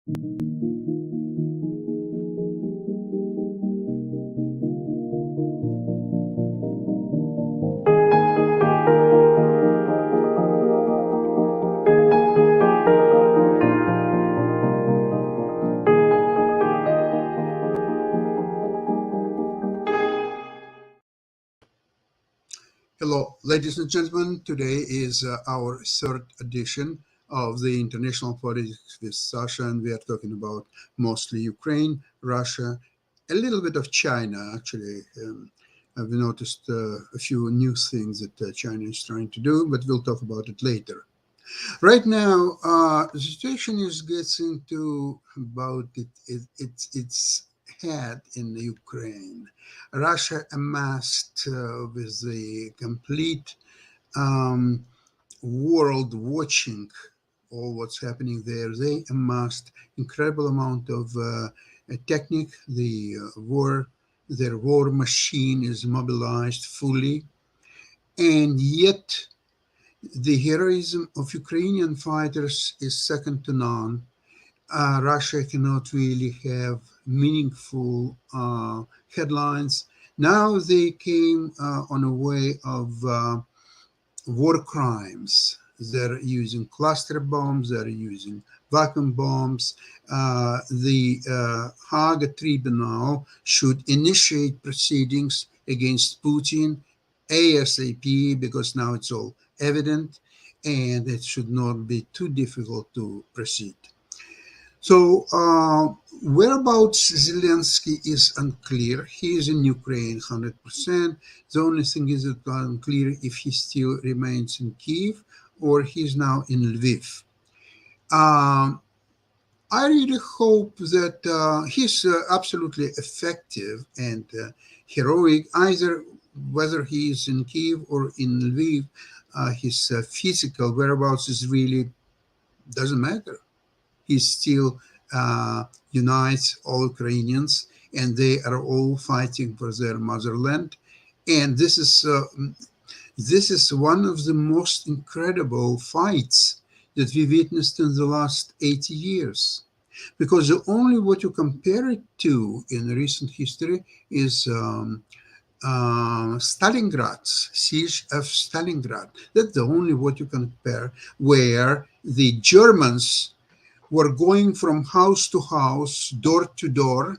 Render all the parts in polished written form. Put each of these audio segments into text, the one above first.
Hello, ladies and gentlemen. Today is our third edition of the International Politics with Sasha, and we are talking about mostly Ukraine, Russia, a little bit of China, actually. I've noticed a few new things that China is trying to do, but we'll talk about it later. Right now, the situation is getting to about its head in Ukraine. Russia amassed with the complete um, world watching all what's happening there. They amassed incredible amount of technique. Their war machine is mobilized fully, and yet the heroism of Ukrainian fighters is second to none. Russia cannot really have meaningful headlines. Now they came on a way of war crimes. They're using cluster bombs, they're using vacuum bombs. The Hague Tribunal should initiate proceedings against Putin ASAP because now it's all evident and it should not be too difficult to proceed. So, whereabouts Zelensky is unclear. He is in Ukraine 100%. The only thing is that unclear if he still remains in Kiev or he's now in Lviv. Um, I really hope that he's absolutely effective and heroic, either whether he is in Kiev or in Lviv. His physical whereabouts is really doesn't matter. He still unites all Ukrainians, and they are all fighting for their motherland. And this is one of the most incredible fights that we witnessed in the last 80 years. Because the only what you compare it to in recent history is Stalingrad's siege of Stalingrad. That's the only what you can compare, where the Germans were going from house to house, door to door,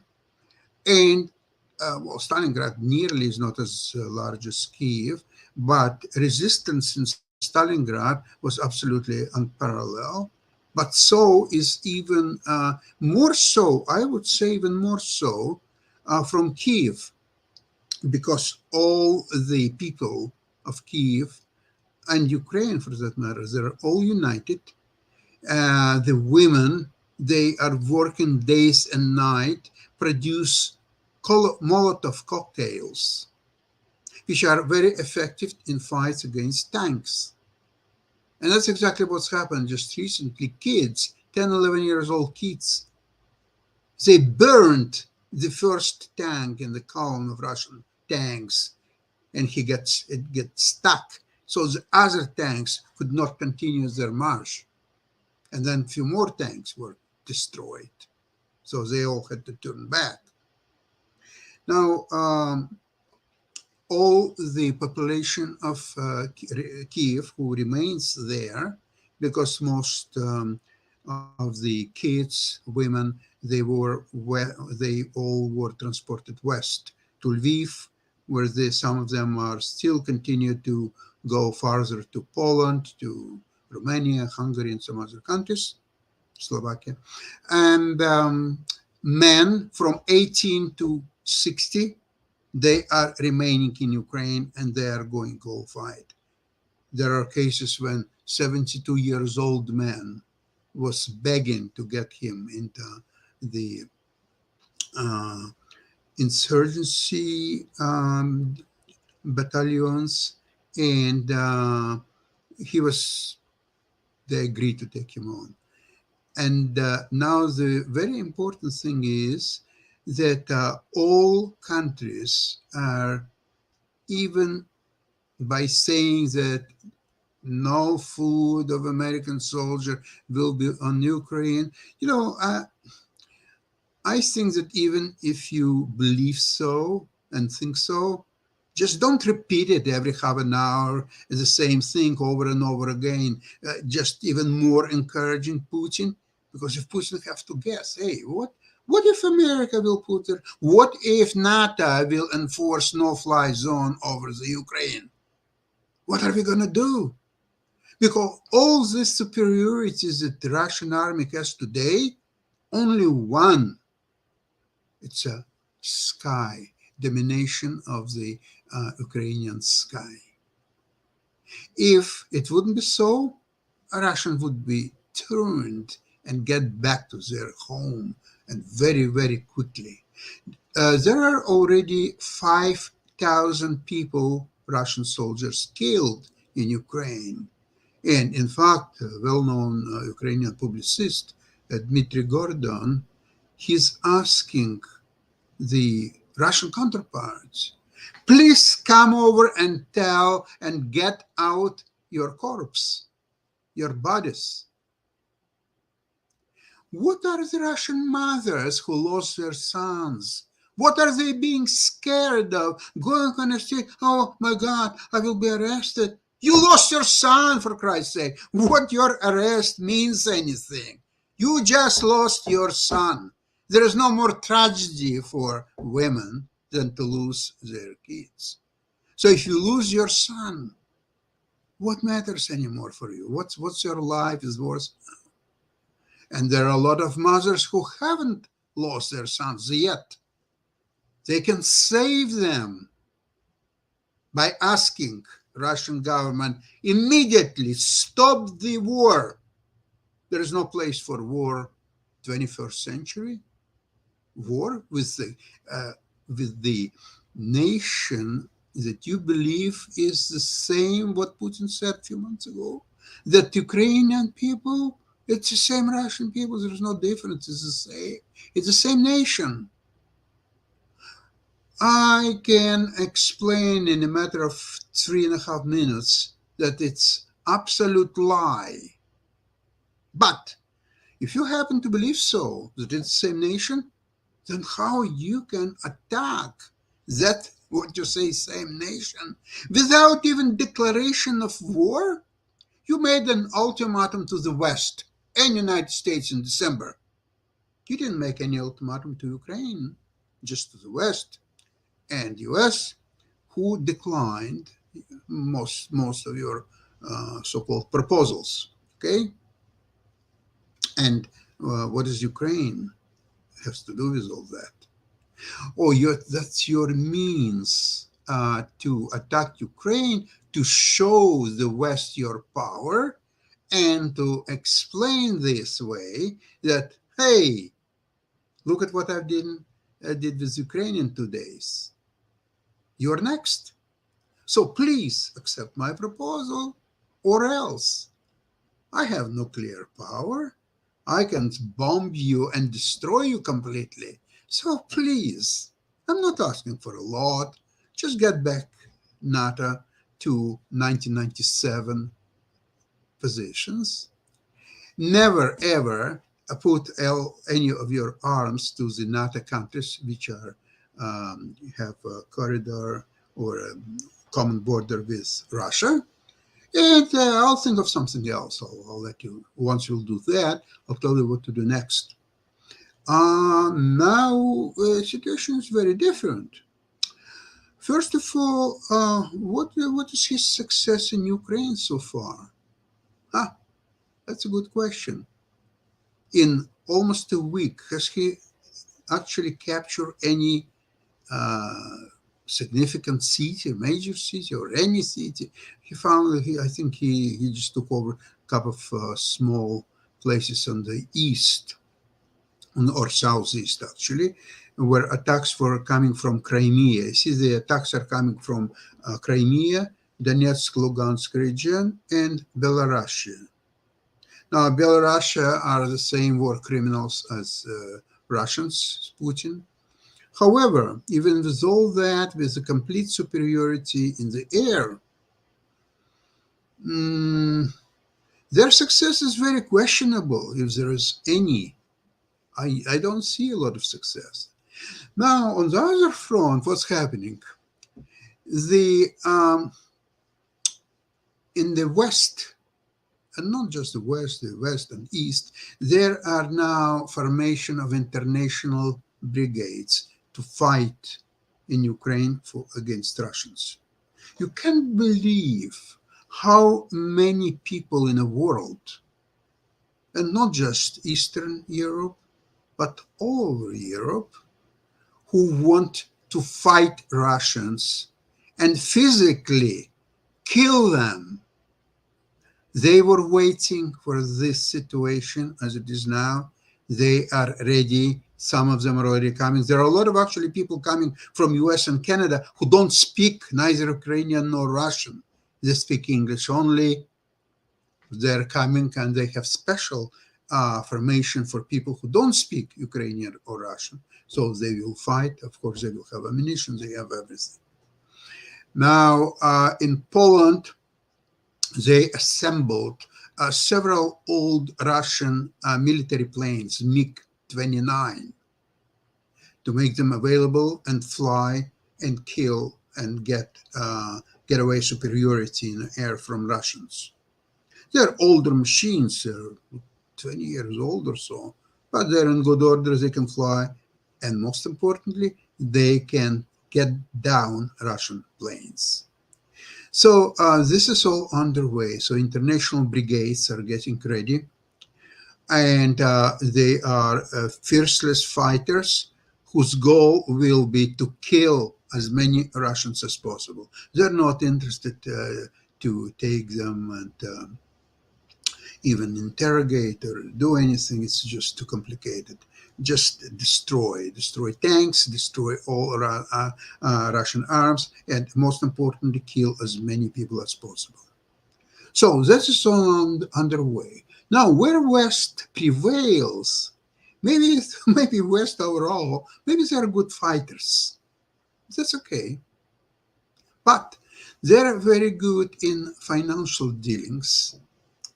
and well, Stalingrad nearly is not as large as Kiev, but resistance in Stalingrad was absolutely unparalleled. But so is even more so, I would say, even more so from Kiev, because all the people of Kiev and Ukraine, for that matter, they're all united. The women, they are working days and night, produce Molotov cocktails, which are very effective in fights against tanks. And that's exactly what's happened just recently. Kids, 10, 11 years old kids, they burned the first tank in the column of Russian tanks, and it gets stuck. So the other tanks could not continue their march. And then a few more tanks were destroyed. So they all had to turn back. Now, all the population of Kiev who remains there, because most of the kids, women, they all were transported west to Lviv, where some of them are still continue to go farther to Poland, to Romania, Hungary, and some other countries, Slovakia, and men from 18 to 60, they are remaining in Ukraine and they are going to fight. There are cases when 72 years old man was begging to get him into the uh, insurgency battalions, and he was they agreed to take him on. And now the very important thing is that all countries are, even by saying that No food of American soldier will be on Ukraine. I think that even if you believe so and think so, just don't repeat it every half an hour, the same thing over and over again, just even more encouraging Putin. Because if Putin has to guess, hey, what if America will put it? What if NATO will enforce no-fly zone over the Ukraine? What are we going to do? Because all these superiorities that the Russian army has today, only one, it's a sky, domination of the Ukrainian sky. If it wouldn't be so, Russians would be turned and get back to their home, and very, very quickly. There are already 5,000 people, Russian soldiers, killed in Ukraine. And in fact, a well-known Ukrainian publicist, Dmitry Gordon, he's asking the Russian counterparts, please come over and tell and get out your corpse, your bodies. What are the Russian mothers who lost their sons? What are they being scared of? Going on the street, oh my God, I will be arrested. You lost your son, for Christ's sake. What your arrest means anything. You just lost your son. There is no more tragedy for women than to lose their kids. So if you lose your son, what matters anymore for you? What's your life is worth now? And there are a lot of mothers who haven't lost their sons yet. They can save them by asking Russian government immediately stop the war. There is no place for war 21st century. War with the nation that you believe is the same what Putin said a few months ago, that Ukrainian people, it's the same Russian people, there's no difference, it's the same nation. I can explain in a matter of 3.5 minutes that it's absolute lie. But if you happen to believe so, that it's the same nation, then how you can attack that, what you say, same nation, without even declaration of war? You made an ultimatum to the West and United States in December. You didn't make any ultimatum to Ukraine, just to the West and US, who declined most of your so-called proposals. Okay, and what does Ukraine has to do with all that? Oh, that's your means to attack Ukraine, to show the West your power, and to explain this way that, hey, look at what I did with Ukraine in 2 days. You're next. So please accept my proposal, or else I have nuclear power. I can bomb you and destroy you completely. So please, I'm not asking for a lot. Just get back NATO to 1997 positions. Never, ever put any of your arms to the NATO countries which are have a corridor or a common border with Russia. And I'll think of something else. I'll let you, once you'll do that, I'll tell you what to do next. Now, the situation is very different. First of all, what is his success in Ukraine so far? That's a good question. In almost a week, has he actually captured any significant city, major city, or any city? He found that I think he just took over a couple of small places on the east, or southeast actually, where attacks were coming from Crimea. See, the attacks are coming from Crimea, Donetsk, Lugansk region, and Belarus. Now, Belarus are the same war criminals as Russians, Putin. However, even with all that, with the complete superiority in the air, mm, their success is very questionable, if there is any. I don't see a lot of success. Now, on the other front, what's happening? The In the West, and not just the West and East, there are now formation of international brigades to fight in Ukraine against Russians. You can't believe how many people in the world, and not just Eastern Europe, but all over Europe, who want to fight Russians and physically kill them. They were waiting for this situation as it is now. They are ready. Some of them are already coming. There are a lot of actually people coming from US and Canada who don't speak neither Ukrainian nor Russian. They speak English only. They're coming and they have special formation for people who don't speak Ukrainian or Russian. So they will fight. Of course, they will have ammunition. They have everything. Now, in Poland, they assembled several old Russian military planes, MiG-29, to make them available and fly and kill and get away superiority in the air from Russians. They're older machines, they're 20 years old or so, but they're in good order, they can fly, and most importantly, they can get down Russian planes. So this is all underway. So international brigades are getting ready, and they are fearless fighters whose goal will be to kill as many Russians as possible. They're not interested to take them and even interrogate or do anything. It's just too complicated. Just destroy tanks, destroy all Russian arms, and most importantly, kill as many people as possible. So that is all underway. Now, where West prevails, maybe West overall, maybe they're good fighters. That's okay. But they're very good in financial dealings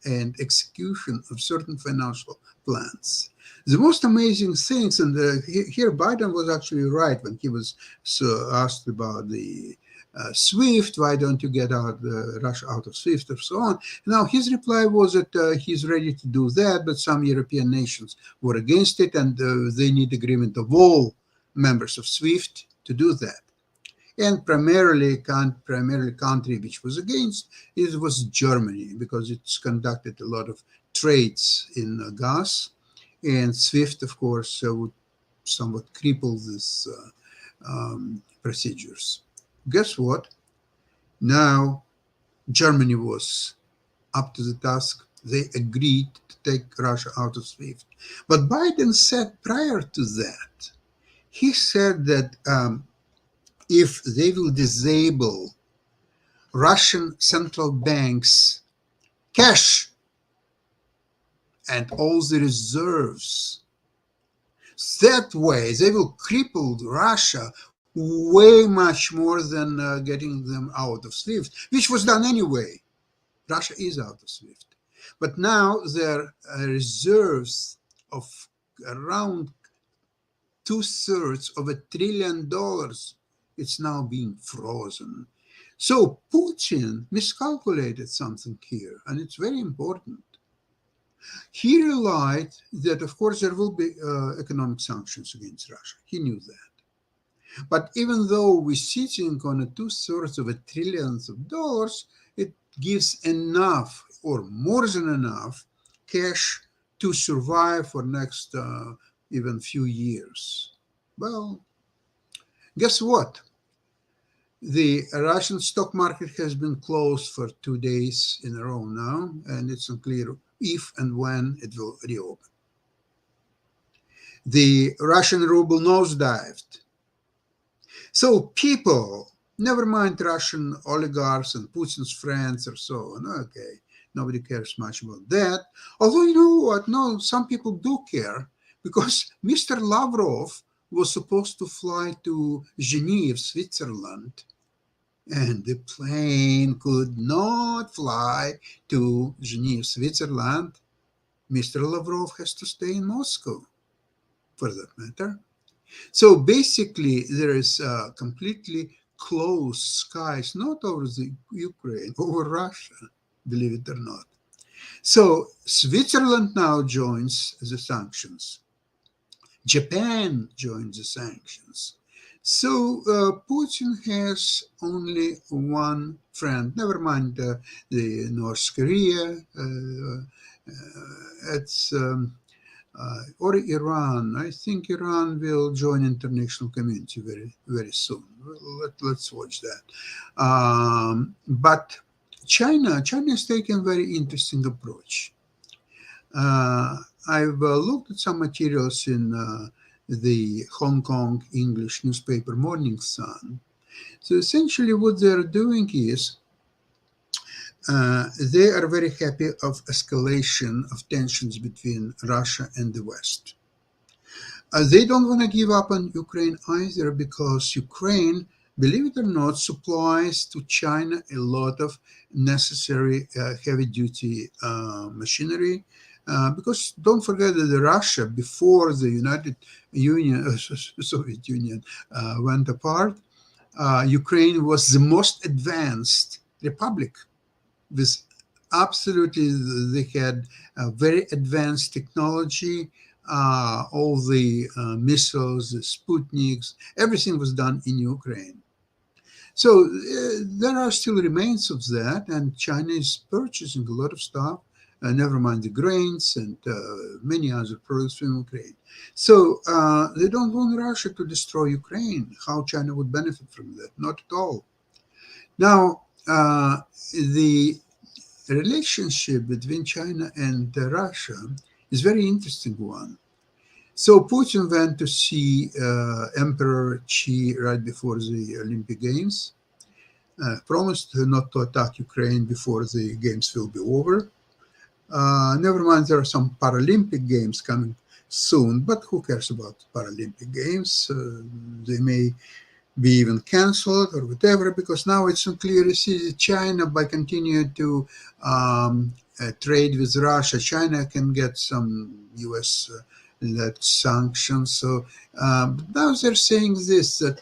and execution of certain financial plans. The most amazing things, and here Biden was actually right when he was asked about the SWIFT, why don't you get Russia out of SWIFT, or so on. Now, his reply was that he's ready to do that, but some European nations were against it, and they need agreement of all members of SWIFT to do that. And primarily country which was against it was Germany, because it's conducted a lot of trades in gas, and SWIFT, of course, would somewhat cripple these procedures. Guess what? Now Germany was up to the task. They agreed to take Russia out of SWIFT. But Biden said prior to that, he said that if they will disable Russian central banks' cash and all the reserves, that way they will cripple Russia way much more than getting them out of SWIFT, which was done anyway. Russia is out of SWIFT. But now their reserves of around 2/3 of $1 trillion, it's now being frozen. So Putin miscalculated something here, and it's very important. He relied that, of course, there will be economic sanctions against Russia. He knew that. But even though we're sitting on 2/3 of $1 trillion, it gives enough, or more than enough, cash to survive for next even few years. Well, guess what? The Russian stock market has been closed for 2 days in a row now, and it's unclear if and when it will reopen. The Russian ruble nosedived. So people, never mind Russian oligarchs and Putin's friends or so on, okay, nobody cares much about that. Although, you know what, no, some people do care, because Mr. Lavrov was supposed to fly to Geneva, Switzerland, and the plane could not fly to Geneva, Switzerland. Mr. Lavrov has to stay in Moscow, for that matter. So basically, there is completely closed skies, not over the Ukraine, over Russia, believe it or not. So Switzerland now joins the sanctions. Japan joins the sanctions. So Putin has only one friend. Never mind the North Korea. It's or Iran. I think Iran will join international community very very soon. Let's watch that. But China is taking a very interesting approach. I've looked at some materials in the Hong Kong English newspaper Morning Sun. So essentially, what they're doing is they are very happy of escalation of tensions between Russia and the West. They don't want to give up on Ukraine either because Ukraine, believe it or not, supplies to China a lot of necessary heavy-duty machinery. Because don't forget that Russia, before the Soviet Union went apart, Ukraine was the most advanced republic with absolutely, they had very advanced technology. All the missiles, the Sputniks, everything was done in Ukraine. So there are still remains of that, and China is purchasing a lot of stuff, never mind the grains and many other products from Ukraine. So they don't want Russia to destroy Ukraine. How China would benefit from that? Not at all. Now, the relationship between China and Russia is very interesting one. So Putin went to see Emperor Xi right before the Olympic Games, promised not to attack Ukraine before the games will be over. Never mind, there are some Paralympic Games coming soon, but who cares about Paralympic Games? They may be even cancelled or whatever, because now it's unclear. You see, China, by continuing to trade with Russia, China can get some U.S. led sanctions. So now they're saying this, that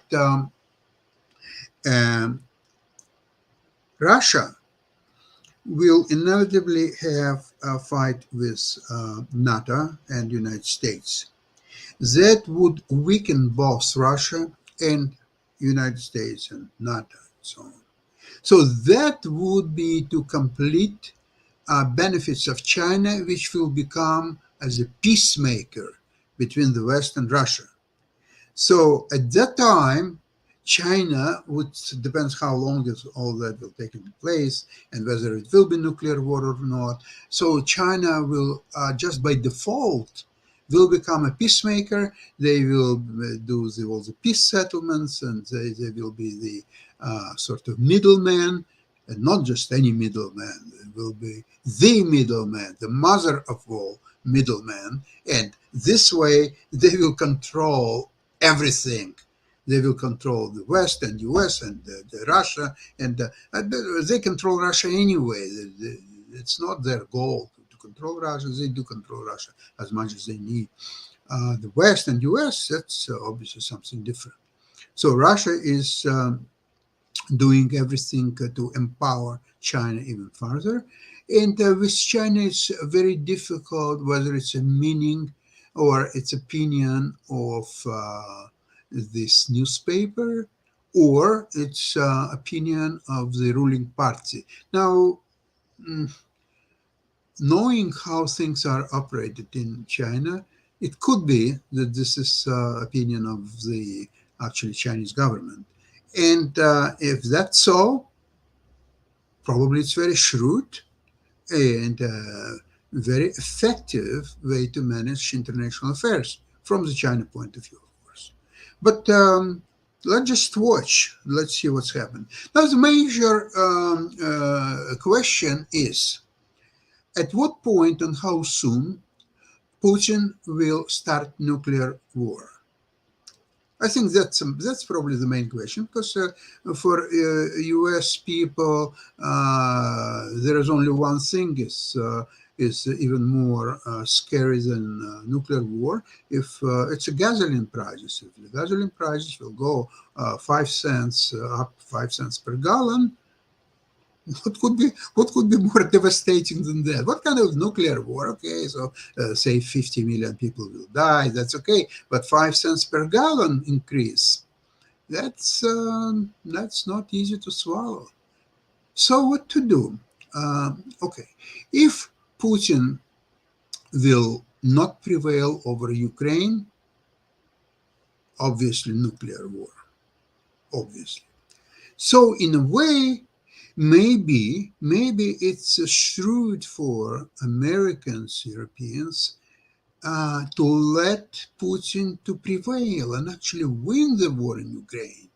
Russia will inevitably have a fight with NATO and United States. That would weaken both Russia and United States and NATO and so on. So that would be to complete benefits of China, which will become as a peacemaker between the West and Russia. So at that time, China would, depends how long all that will take place and whether it will be nuclear war or not. So China will, just by default, will become a peacemaker. They will do all the peace settlements, and they will be the sort of middleman, and not just any middleman. It will be the middleman, the mother of all middlemen. And this way, they will control everything. They will control the West and US and Russia, and they control Russia anyway. It's not their goal to control Russia. They do control Russia as much as they need. The West and US, that's obviously something different. So Russia is doing everything to empower China even further. And with China, it's very difficult whether it's a meaning or its opinion of this newspaper or its opinion of the ruling party. Now, knowing how things are operated in China, it could be that this is opinion of the actually Chinese government. And if that's so, probably it's very shrewd and very effective way to manage international affairs from the China point of view, of course. But let's just watch. Let's see what's happened. Now, the major question is, at what point and how soon Putin will start nuclear war? I think that's probably the main question, because for U.S. people, there is only one thing is even more scary than nuclear war. If it's a gasoline prices, if the gasoline prices will go 5 cents up 5 cents per gallon, what could be more devastating than that? What kind of nuclear war? Okay, so say 50 million people will die. That's okay, but 5 cents per gallon increase. That's not easy to swallow. So what to do? Okay, if Putin will not prevail over Ukraine, obviously nuclear war. Obviously. So in a way, maybe it's shrewd for Americans, Europeans, to let Putin to prevail and actually win the war in Ukraine,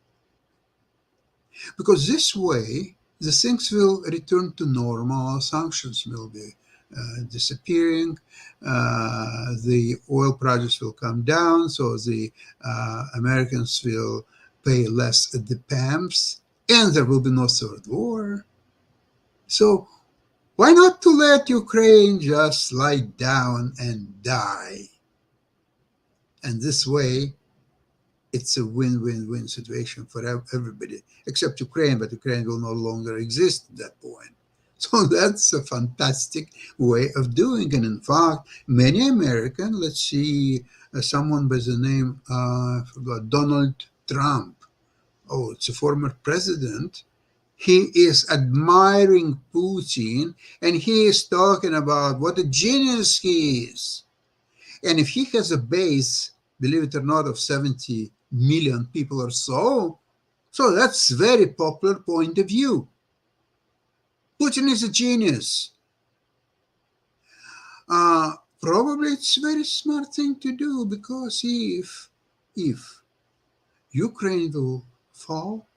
because this way the things will return to normal. Sanctions will be disappearing. The oil prices will come down, so the Americans will pay less at the pumps, and there will be no third war. So why not to let Ukraine just lie down and die? And this way, it's a win-win-win situation for everybody, except Ukraine, but Ukraine will no longer exist at that point. So that's a fantastic way of doing it. In fact, many Americans, let's see, someone by the name, I forgot, Donald Trump. Oh, it's a former president. He is admiring Putin, and he is talking about what a genius he is. And if he has a base, believe it or not, of 70 million people or so that's very popular point of view. Putin is a genius. Probably it's a very smart thing to do, because if Ukraine will fall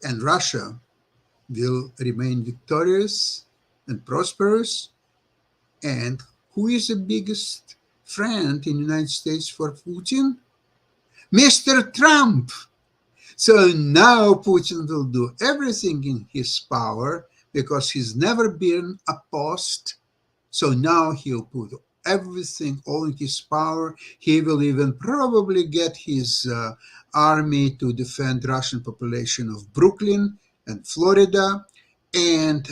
and Russia will remain victorious and prosperous, and who is the biggest friend in the United States for Putin? Mr. Trump. So now Putin will do everything in his power, because he's never been opposed. So now he'll put everything all in his power. He will even probably get his army to defend Russian population of Brooklyn and Florida. And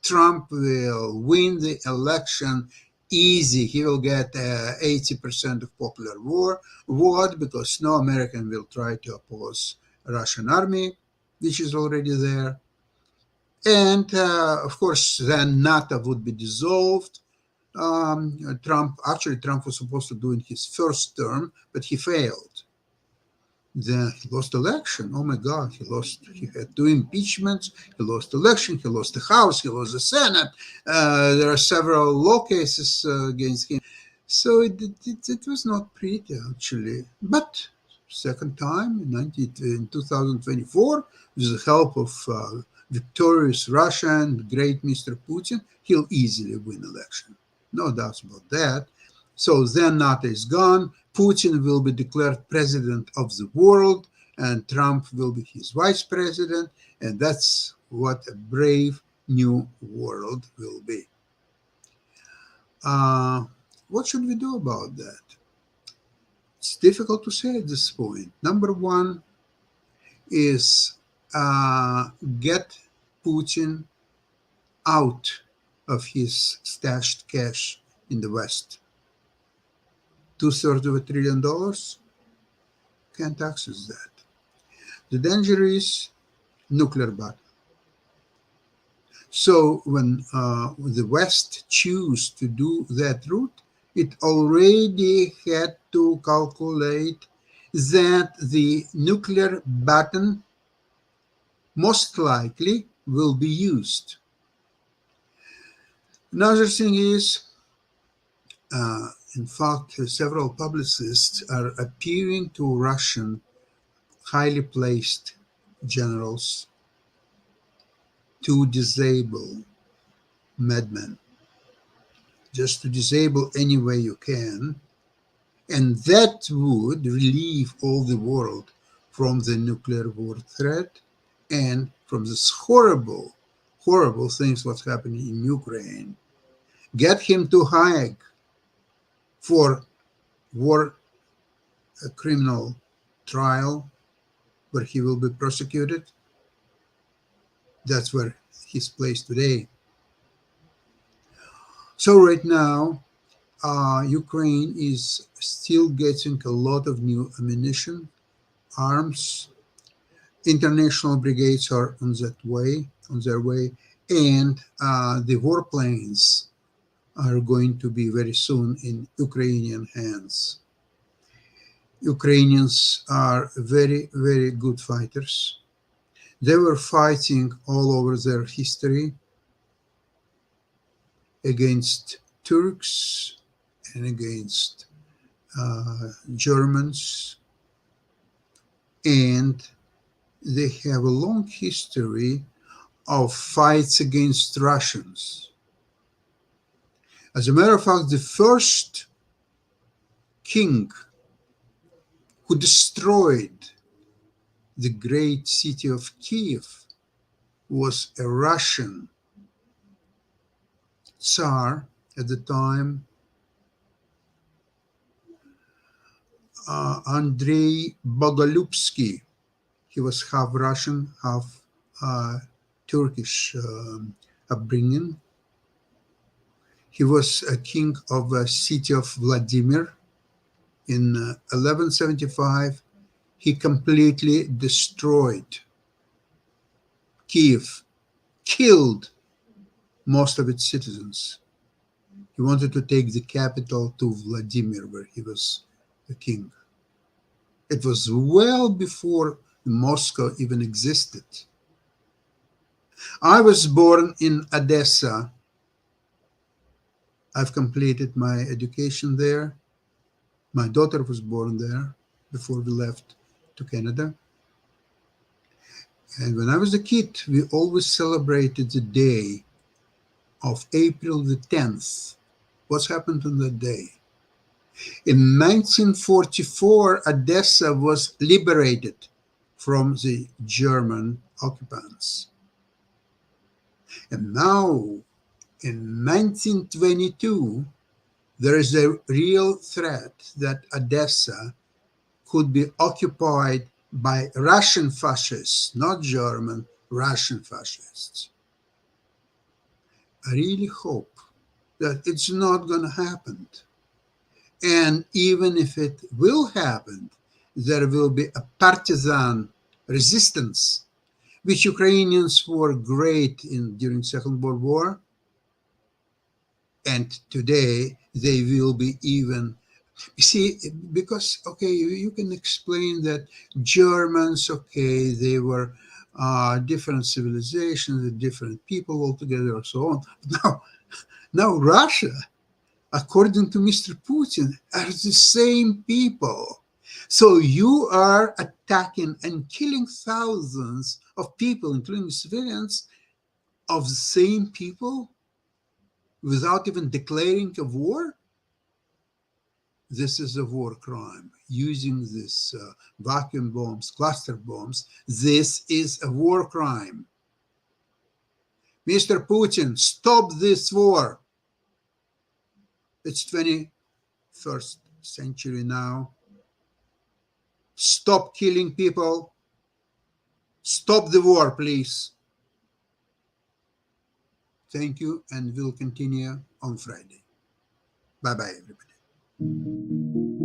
Trump will win the election easy. He will get 80% of popular vote, because no American will try to oppose Russian army, which is already there. And of course, then NATO would be dissolved. Trump was supposed to do in his first term, but he failed. Then he lost election. Oh my God, he lost. He had two impeachments. He lost election. He lost the House. He lost the Senate. There are several law cases against him. So it was not pretty, actually. But second time in 2024, with the help of victorious Russia and great Mr. Putin, he'll easily win election. No doubts about that. So then NATO is gone. Putin will be declared president of the world, and Trump will be his vice president. And that's what a brave new world will be. What should we do about that? It's difficult to say at this point. Number one is get Putin out of his stashed cash in the West. 2/3 of $1 trillion, can't access that. The danger is nuclear battle. So when the West choose to do that route, it already had to calculate that the nuclear button most likely will be used. Another thing is, in fact, several publicists are appealing to Russian highly placed generals to disable madmen, just to disable any way you can, And that would relieve all the world from the nuclear war threat and from this horrible, horrible things what's happening in Ukraine. Get him to Hague for war criminal trial where he will be prosecuted. That's where he's placed today. So right now, Ukraine is still getting a lot of new ammunition, arms. International brigades are on their way, and the warplanes are going to be very soon in Ukrainian hands. Ukrainians are very, very good fighters. They were fighting all over their history against Turks and against Germans, and they have a long history of fights against Russians. As a matter of fact, the first king who destroyed the great city of Kiev was a Russian Tsar at the time, Andrei Bogolyubsky. He was half Russian, half Turkish upbringing. He was a king of the city of Vladimir. In 1175, he completely destroyed Kiev, killed most of its citizens. He wanted to take the capital to Vladimir, where he was the king. It was well before Moscow even existed. I was born in Odessa. I've completed my education there. My daughter was born there before we left to Canada. And when I was a kid, we always celebrated the day of April the 10th. What's happened on that day? In 1944, Odessa was liberated from the German occupants. And now, in 1922, there is a real threat that Odessa could be occupied by Russian fascists, not German, Russian fascists. I really hope that it's not going to happen. And even if it will happen, there will be a partisan resistance, which Ukrainians were great in during Second World War. And today they will be even. You see, because, okay, you can explain that Germans, okay, they were different civilizations, different people altogether, and so on. Now Russia, according to Mr. Putin, are the same people. So you are attacking and killing thousands of people, including civilians, of the same people without even declaring a war? This is a war crime. Using this vacuum bombs, cluster bombs, this is a war crime. Mr. Putin, stop this war. It's 21st century now. Stop killing people. Stop the war, please. Thank you, and we'll continue on Friday. Bye-bye, everybody.